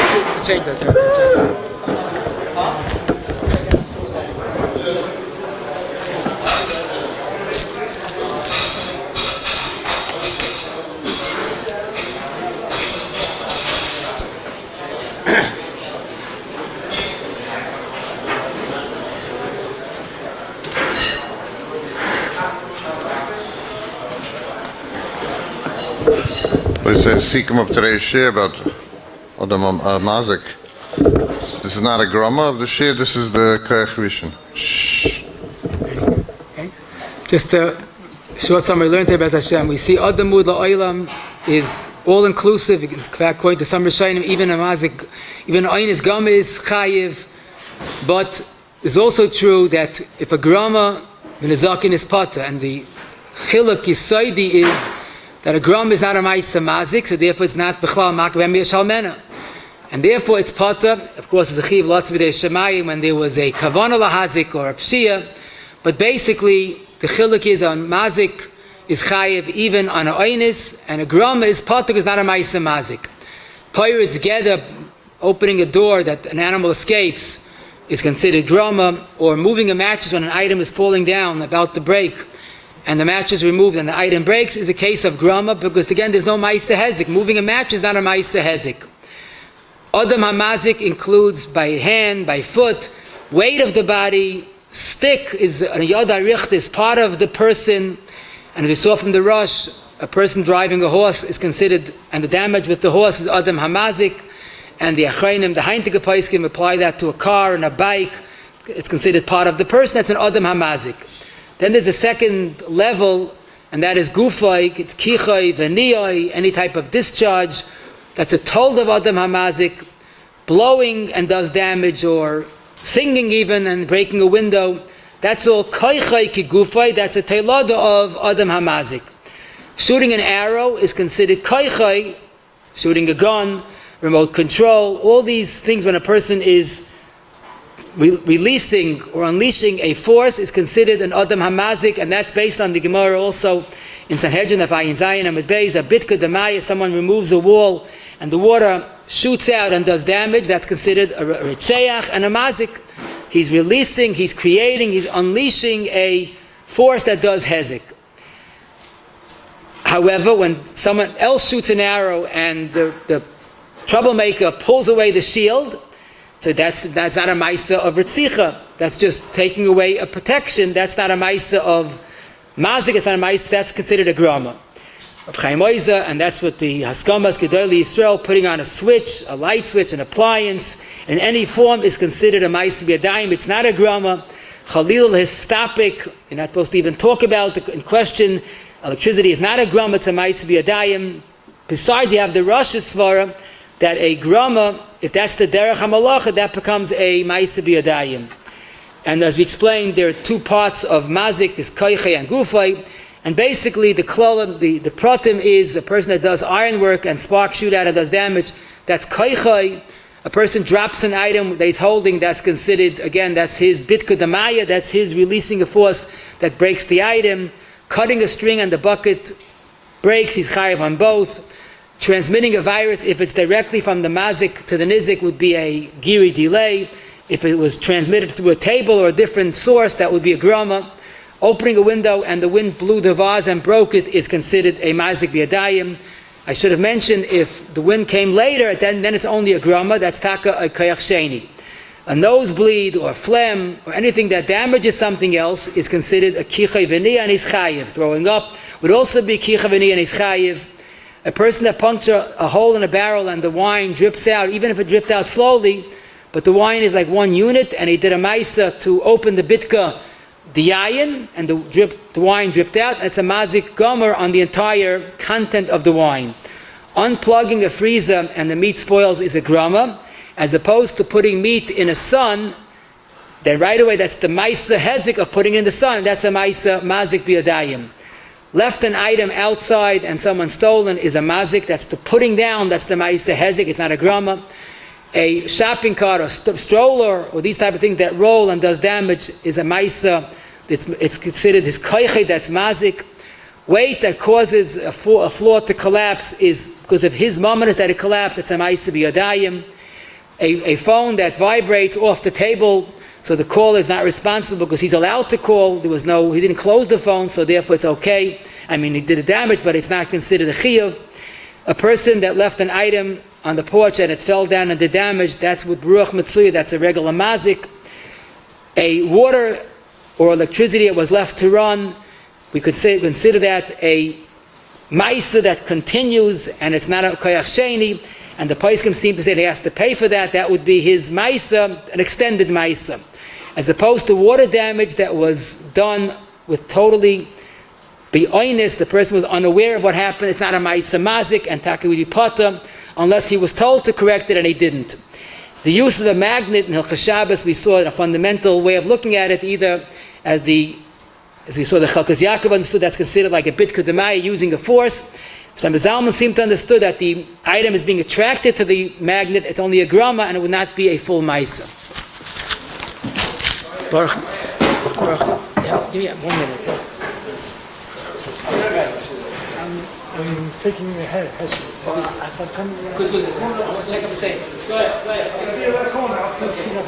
can change that. It's a seekum of today's shir about Adam Mazik. This is not a grama of the shir, this is the Koyach Rishon. Shh. Okay. Just a short summary learned here, Bez Hashem. We see Adam Mud La'olam is all-inclusive. In fact, according to some Rishonim, even a Mazik, even Einis Gama is Chayiv. But it's also true that if a grama, the Nizakin is Pata, and the Chiluk Yisaidi is that a gram is not a ma'isa mazik, so therefore it's not b'chlal makvem yeshalmena, and therefore it's pata. Of course, it's a chiv lots b'dei shemayim when there was a kavana lahazik or a pshia, but basically the chiluk is on mazik is chayiv even on a oynis, and a gram is pata is not a ma'isa mazik. Pirates together opening a door that an animal escapes is considered grama, or moving a mattress when an item is falling down about to break, and the mattress is removed and the item breaks, is a case of grama, because again there's no ma'isa hezik. Moving a mattress is not a ma'isa hezik. Adam hamazik includes by hand, by foot, weight of the body. Stick is a yod haricht, is part of the person, and as we saw from the Rosh, a person driving a horse is considered, and the damage with the horse is Adam hamazik, and the achrayim, the heintige paiskim apply that to a car and a bike. It's considered part of the person. That's an Adam hamazik. Then there's a second level, and that is gufay, it's kichay, veniyay, any type of discharge. That's a told of Adam hamazik, blowing and does damage, or singing even and breaking a window. That's all koichay ki gufay, that's a teilada of Adam hamazik. Shooting an arrow is considered koichay, shooting a gun, remote control, all these things when a person is releasing or unleashing a force is considered an Adam hamazik, and that's based on the Gemara also in Sanhedrin of Ayin Zayin Amid Beis, a bitka demaya, someone removes a wall and the water shoots out and does damage, that's considered a ritzeach and a mazik. He's releasing, he's creating, he's unleashing a force that does hezek. However, when someone else shoots an arrow and the troublemaker pulls away the shield, so that's not a ma'isa of ritzicha. That's just taking away a protection. That's not a ma'isa of mazik. It's not a ma'isa. That's considered a grama. And that's what the Haskamas Gedolei Yisrael, putting on a switch, a light switch, an appliance in any form is considered a ma'isa b'yadayim. It's not a grama. Chalil histapik. You're not supposed to even talk about in question. Electricity is not a grama. It's a ma'isa b'yadayim. Besides, you have the Rosh svara that a grama, if that's the derech hamalacha, that becomes a ma'isa b'yadayim. And as we explained, there are two parts of mazik, this koichay and gufay, and basically the klolim, the pratim is a person that does ironwork and spark shoot out and does damage, that's koichay. A person drops an item that he's holding, that's considered, again, that's his bitka damaya, that's his releasing a force that breaks the item. Cutting a string and the bucket breaks, he's chayav on both. Transmitting a virus, if it's directly from the mazik to the nizik, would be a giri delay. If it was transmitted through a table or a different source, that would be a grama. Opening a window and the wind blew the vase and broke it is considered a mazik b'yadayim. I should have mentioned, if the wind came later, then it's only a grama. That's taka a koyach sheni. A nosebleed or phlegm or anything that damages something else is considered a kicha v'ni and is chayiv. Throwing up would also be kicha v'ni and is chayiv. A person that punctures a hole in a barrel and the wine drips out, even if it dripped out slowly, but the wine is like one unit, and he did a maisa to open the bitka diyayin, and the wine dripped out, that's a mazik gomer on the entire content of the wine. Unplugging a freezer and the meat spoils is a grama, as opposed to putting meat in a sun, then right away that's the maisa hezik of putting it in the sun, that's a maisa mazik biyadayim. Left an item outside and someone stolen is a mazik, that's the putting down, that's the maisa hezik, it's not a grama. A shopping cart or stroller or these type of things that roll and does damage is a maisa, it's considered his koichet, that's mazik. Weight that causes a floor to collapse is because of his moment that it collapsed, it's a maisa biyadayim. a phone that vibrates off the table, so the caller is not responsible because he's allowed to call. He didn't close the phone, so therefore it's okay. I mean, he did a damage, but it's not considered a chiyuv. A person that left an item on the porch and it fell down and did damage, that's with ruach mitzuya, that's a regular mazik. A water or electricity that was left to run, we could consider that a maisa that continues, and it's not a koyach sheni, and the poskim seem to say he has to pay for that. That would be his maisa, an extended maisa, as opposed to water damage that was done with totally be'oinus. The person was unaware of what happened. It's not a maisa mazik, and taka would be pata unless he was told to correct it and he didn't. The use of the magnet in Hilchos Shabbos, we saw a fundamental way of looking at it, either as we saw the Chalkas Yaakov understood, that's considered like a bit kedemaya, using a force. Some Zalman seem to understood that the item is being attracted to the magnet, it's only a grama, and it would not be a full maisa. Baruch. Yeah, give me 1 minute. I'm taking the head. Good. Check up the same. Go ahead. I'll be around the corner. I'll pick it up.